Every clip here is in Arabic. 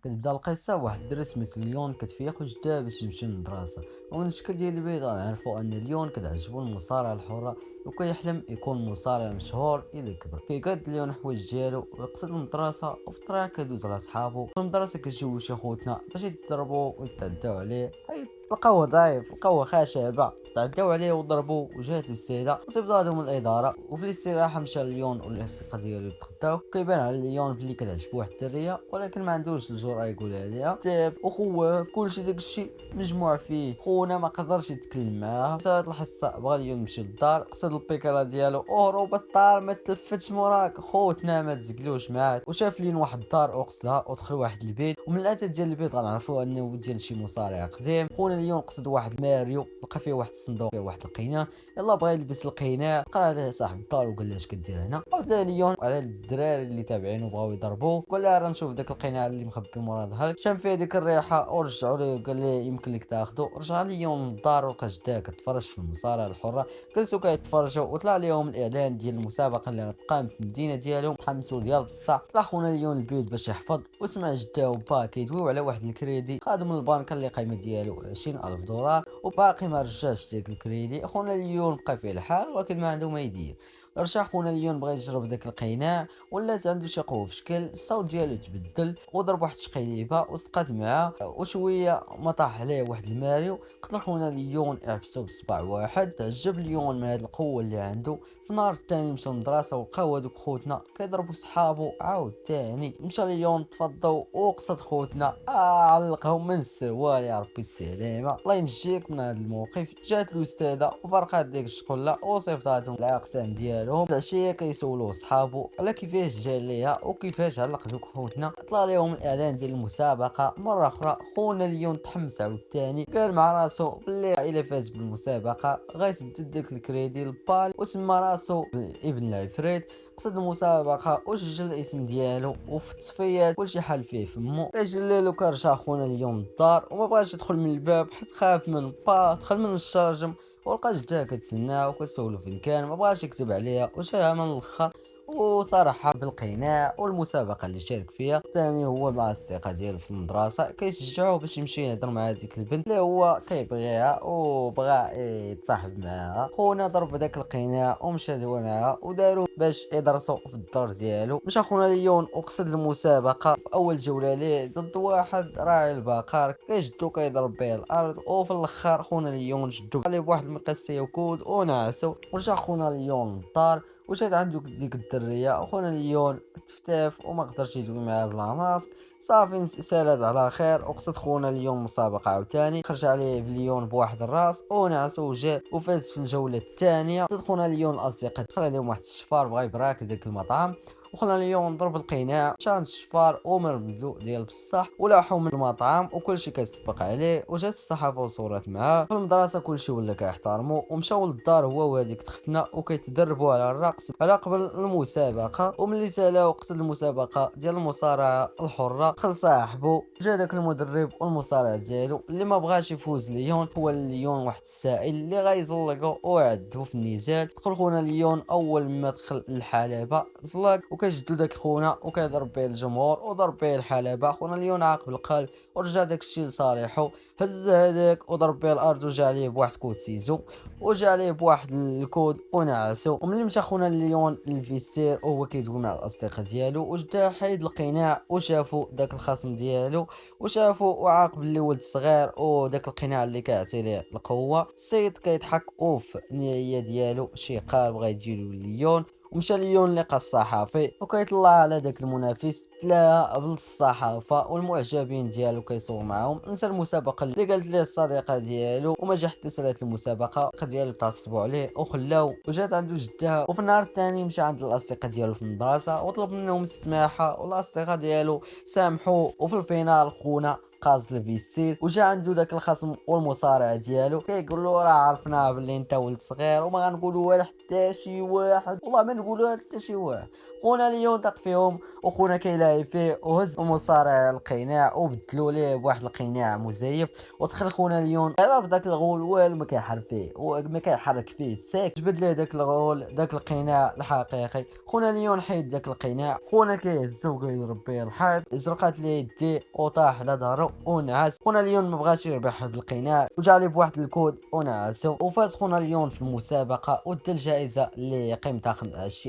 كتبدا القصة بواحد الدري سميتو ليون كتفيق وجده باش يمشي للمدرسة، ومن الشكل ديال البيضة نعرفو أن ليون كتعجبو المصارعة الحرة وكيحلم يكون مصارع مشهور إذا كبر. كيقاد ليون الحوايج ديالو ويقصد المدرسة، وفي الطريق كيدوز على صحابو في المدرسة كيجيو شي خوتنا باش يضربو ويتعداو عليه، حيت لقاوه ضعيف، لقاوه خشبة، تعداو عليه وضربوه وجات السيدة وصيفطو هادو من الإدارة. وفي الاستراحة مشى ليون والأصدقاء ديالو يتغداو، كيبان على ليون بلي كتعجبو واحد الدرية ولكن ما عندوش الجرأة يقولها ليها، خاف وخواف كلشي داكشي مجموع فيه. خونا ما قدرش يتكلم معاها. سالات الحصة بغا ليون يمشي للدار، قصد البيكالا ديالو وهرب الدار، ما تلفتش موراك خوتنا ما تزقلوش معاك. وشاف لين واحد الدار وقصدها ودخل واحد البيت، ومن الاتات ديال البيت غنعرفوا انه ديال شي مصارع قديم. خونا ليون قصد واحد الماريو لقى فيه واحد الصندوق فيه واحد القناع، يلا بغا يلبس القناع، لقى عليه صاحب الدار وقال له اش كدير هنا. عاود لها ليون على الدراري اللي تابعينه بغاو يضربوه، قال لها راه نشوف داك القناع اللي مخبي مورا ظهرك. شام فيه ديك الريحه ورجعوا ليه قال ليه يمكن لك تاخذه. رجع ليون للدار ولقى جداه كتفرج في المصارعه الحره، جلسوا كيتفرجوا وطلع ليهم الاعلان ديال المسابقه اللي غتقام في المدينه ديالهم. تحمسوا ديال بصح. طلع خونا ليون البيت باش يحفظ وسمع جداه وبا كيدويو على واحد الكريدي خادو من البنك اللي قيمه ديالو 20,000 دولار، وباقي ما رجعش ديك الكريدي. خونا ليون بقى فيه الحال ولكن ما عنده ما يدير. رجع خونا ليون بغى يجرب داك القناع، ولات عنده شي قوه في شكل الصوت ديالو تبدل، وضرب واحد الشقيليبه وسقات معاه وشويه ما طاح عليه واحد الماريو. قتل خونا ليون يحبسو بصباع واحد. تعجب ليون من هاد القوه اللي عنده. في النهار الثاني مشى للمدرسه ولقاو هادوك خوتنا كيضربوا صحابو. عاود تاني مشى ليون تفضوا وقصد خوتنا علقهم من السروال. يا ربي السلامه، الله ينجيك من هذا الموقف. جات الاستاذه وفرقات ديك الشقله وصيفطاتهم الاقسام ديالهم. العشيه كيسولوا صحابو على كيفاش جا ليها وكيفاش علق دوك خوتنا. طلع لهم الاعلان ديال المسابقه مره اخرى. خونا ليون تحمس عاوتاني، قال مع راسو بلي الا فاز بالمسابقه غيسدد داك الكريدي للبال، وسمى راسو ابن العفريت. قصد المسابقة وسجل الاسم ديالو، وفي التصفيات كلشي حال فيه فمو. فجلالو كرجع خونا اليوم الدار وما بغاش يدخل من الباب حيت خاف من با. دخل من الشرجم ولقى جداه كتسناه وكتسولو فين كان، ما بغاش يكتب عليها وشالها من الاخر. وصراحة بالقناع والمسابقة اللي شارك فيها ثاني هو مع الأصدقاء ديالو في المدرسة كيشجعوه باش يمشي يهضر مع هذيك البنت اللي هو كيبغيها وبغى يتصاحب معاها. خونا ضرب داك القناع ومشى هو معاها وداروا باش يدرسوا في الدار ديالو. مشى خونا ليون وقصد المسابقة في أول جولة ليه ضد واحد راعي البقر، كيجدو كيضرب به الأرض. وفي الآخر خونا ليون جدو عليه بواحد المقصية وكود ونعسو. ورجع خونا ليون للدار وجات عنده ديك الدريه. وخونا ليون تفتاف وما قدرش يدوي معاه بلا ماسك. صافي سالات على خير. وقصد خونا ليون مسابقه عاوتاني، خرج عليه بليون بواحد الراس ونعس وجا وفاز في الجوله الثانيه. قصد خونا ليون الاصدقاء دخل عليهم واحد الشفار بغا يبراك داك المطعم، وخلى اليوم ضرب القناع شان الشفار ومرمدو ديال بصح ولاحو من المطعم وكلشي كيصفق عليه. وجات الصحافه وصورات معاه في المدرسه، كلشي ولا كيحترمو. ومشاو للدار هو وهذيك تختنا وكيتدربوا على الرقص على قبل المسابقه. وملي سالاو قصد المسابقه ديال المصارعه الحره دخل صاحبو. جا داك المدرب والمصارع ديالو اللي ما بغاش يفوز ليون هو ليون واحد السائل اللي غيزلقو ويعذبو في النزال. دخل خونا ليون اول ما دخل الحلبه زلق وكيجدو داك خونا وكيضرب به الجمهور وضرب به الحلبه. خونا ليون عاقب القلب ورجع داك الشيء لصالحو، هز هذاك وضرب به الارض وجا عليه بواحد كود سيزو وجا عليه بواحد الكود ونعسو. وملي مشى خونا ليون للفيستير وهو كيدوي مع الاصدقاء ديالو وجدا حيد القناع وشافو داك الخصم ديالو وشافو وعاقب اللي ولد صغير وداك القناع اللي كيعطي ليه القوه. السيد كيضحك اوف النيه ديالو شي قال بغا يديرو ليون. ومشى ليون لقى الصحافي وكيطلع على داك المنافس تلاها قبل الصحافه والمعجبين ديالو كيصور معاهم. نسى المسابقه اللي قالت ليه الصديقه ديالو وما جا حتى سالات المسابقه ديالو تعصبوا عليه وخلاو. وجات عنده جدها. وفي النهار الثاني مشى عند الاصدقاء ديالو في المدرسه وطلب منهم السماحه والاصدقاء ديالو سامحوا. وفي الفينال خونا قاز الفيستير وجا عنده داك الخصم والمصارع ديالو كيقول له راه عرفنا باللي انت ولد صغير وما غنقولوا حتى شي واحد، والله ما نقولوا حتى شي واحد. خونا ليون دق فيهم، وخونا كيلاعب فيه وهز المصارع القناع وبدلوا ليه بواحد القناع مزيف. ودخل خونا ليون ضرب داك الغول والو ما كيحرك فيه وما كيحرك فيه ساك، جبد ليه داك الغول داك القناع الحقيقي. خونا ليون حيد داك القناع، خونا كيهزو وكيضرب به الحيط، زرقات ليه يديه وطاح على ظهره ونعس. خونا ليون ما بغاش يربح بالقناع وجا ليه بواحد الكود ونعسو، وفاز خونا ليون في المسابقة ودا الجائزة اللي قيمتها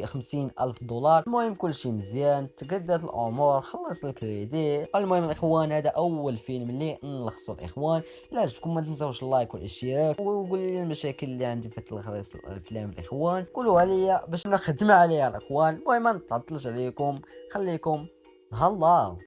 50,000 دولار. المهم كلشي مزيان، تقدت الامور، خلص الكريدي. المهم الاخوان هذا اول فيلم اللي نلخصوا الاخوان. الا عجبكم ما تنساوش اللايك والاشتراك، وقولوا لي المشاكل اللي عندي في تلخيص الافلام الاخوان، قولوها لي باش نخدم عليها الاخوان. المهم ما نطلش عليكم، خليكم هلا.